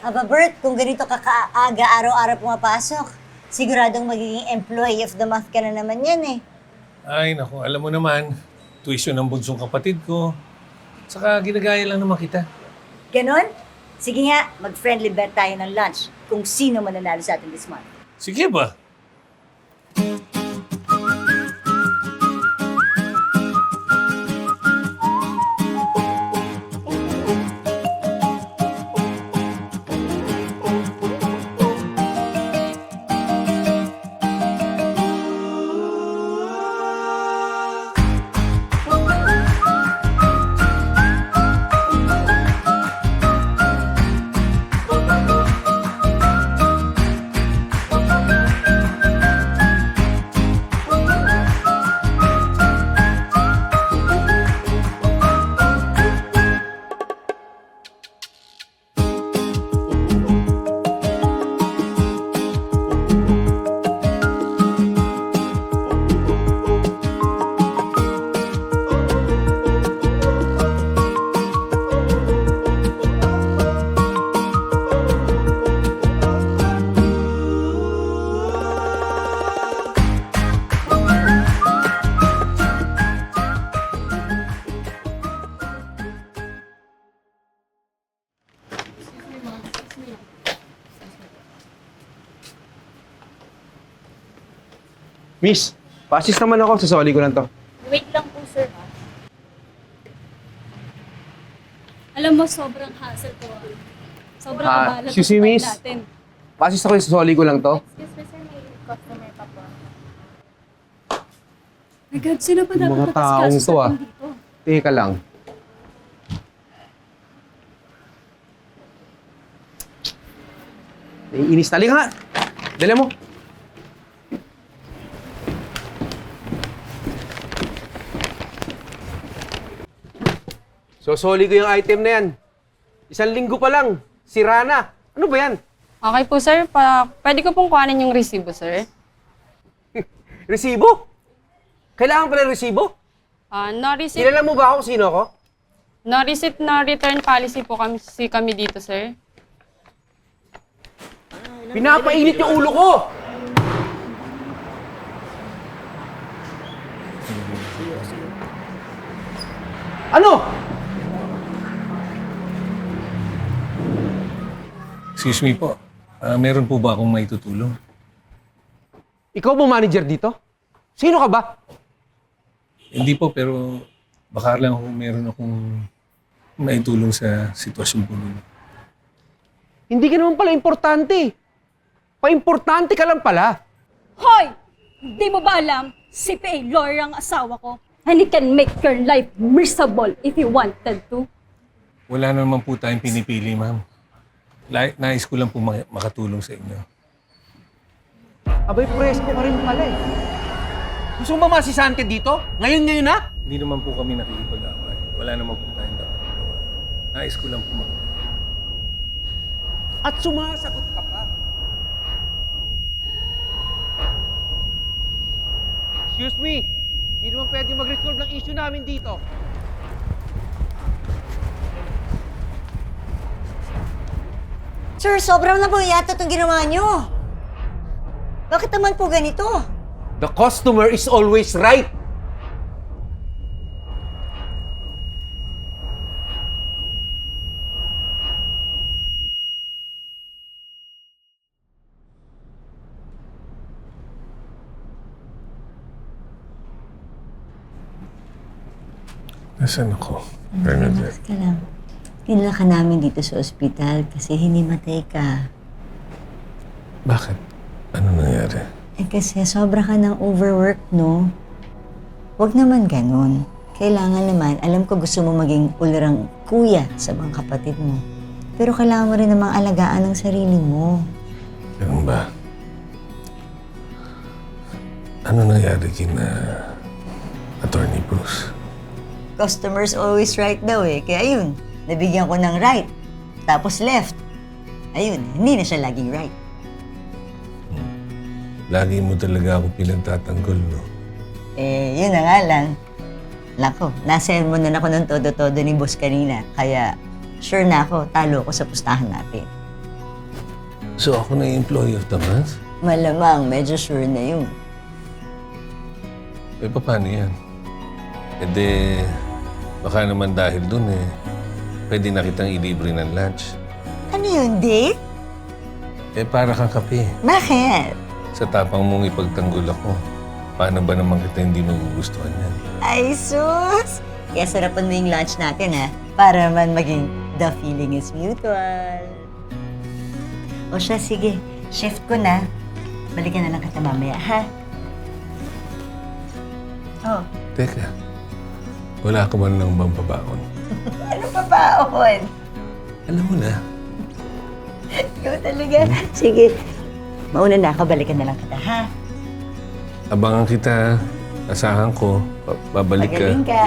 Aba, Bert, kung ganito ka kaaga araw-araw pumapasok, siguradong magiging employee of the month ka na naman yan eh. Ay, naku, alam mo naman, tuition ng bunsong kapatid ko. Saka ginagaya lang naman kita. Ganon? Sige nga, mag-friendly bet tayo ng lunch kung sino mananalo sa atin this month. Sige ba? Miss, pa-assist naman ako. Sasoli ko lang to. Wait lang po, sir, ha? Alam mo, sobrang hassle ko. Sobrang abala excuse me, miss. natin. Pa-assist ako. Sasoli ko lang to. Excuse me, sir, may customer pa po. My God, sino pa dapat Mga taong nakasikaso to, sa ah. atin dito? Teka lang. Naiinis na. Halika nga. Dala mo. Sosoli ko yung item na yan. 1 linggo pa lang. Sira na. Ano ba yan? Okay po, sir. Pwede ko pong kuhanin yung resibo, sir. Resibo? Kailangan pala resibo? No receipt, Kilala mo ba ako kung sino ako? no receipt, no return policy po kami dito, sir. Pinapainit yung ulo ko! Ano? Excuse me po. Meron po ba akong maitutulong? Ikaw ba manager dito? Sino ka ba? Hindi po, pero baka lang kung meron akong maitulong sa sitwasyon po ninyo. Hindi ka naman pala importante. Pa-importante ka lang pala. Hoy! Di mo ba alam, si PA lawyer ang asawa ko? And he can make your life miserable if he wanted to. Wala naman po tayong pinipili, ma'am. Nais ko lang po makatulong sa inyo. Abay, presko ka rin pala eh. Gusto mo ba masisante dito? Ngayon na? Hindi naman po kami nakikipag-away. Wala naman po tayong dapat magawa. Nais ko lang po At sumasagot ka pa. Excuse me, sino bang pwede mag-resolve ng issue namin dito? Sir, sobrang na po yata itong ginawa nyo. Bakit naman po ganito? The customer is always right. Nasaan ako? Bernadette? Relax ka lang. Dinala ka namin dito sa ospital kasi hinimatay ka. Bakit? Ano nangyari? Eh kasi sobra ka ng overwork, no? Huwag naman ganun. Kailangan naman, alam ko gusto mo maging ulirang kuya sa mga kapatid mo. Pero kailangan mo rin namang alagaan ang sarili mo. Ganun ba? Ano nangyari kina Attorney Bruce? Customers always right daw eh. Kaya ayun, nabigyan ko ng right. Tapos left. Ayun, hindi na siya laging right. Lagi mo talaga ako pinagtatanggol, no? Eh, yun na nga lang. Lako, na-sermon na ako ng todo-todo ni boss kanina. Kaya, sure na ako, talo ako sa pustahan natin. So ako na yung employee of the month? Malamang, medyo sure na yun. Eh, paano yan? Eh de, baka naman dahil dun pwede na kitang ilibre ng lunch. Ano yun, Dick? Eh, para kang kape. Bakit? Sa tapang mong ipagtanggol ako, paano ba naman kita hindi magugustuhan yan? Ay, sus! Kaya sarapan mo yung lunch natin, ha? Para man maging the feeling is mutual. O siya, sige. Shift ko na. Balikan na lang kita mamaya, ha? Oh, Teka, wala ka man lang bang babaon? ano pa baon? Alam mo na, Ikaw talaga. Sige. Mauna na ako. Balikan na lang kita, ha? abangan kita, asahan ko, babalik ka. Magaling ka.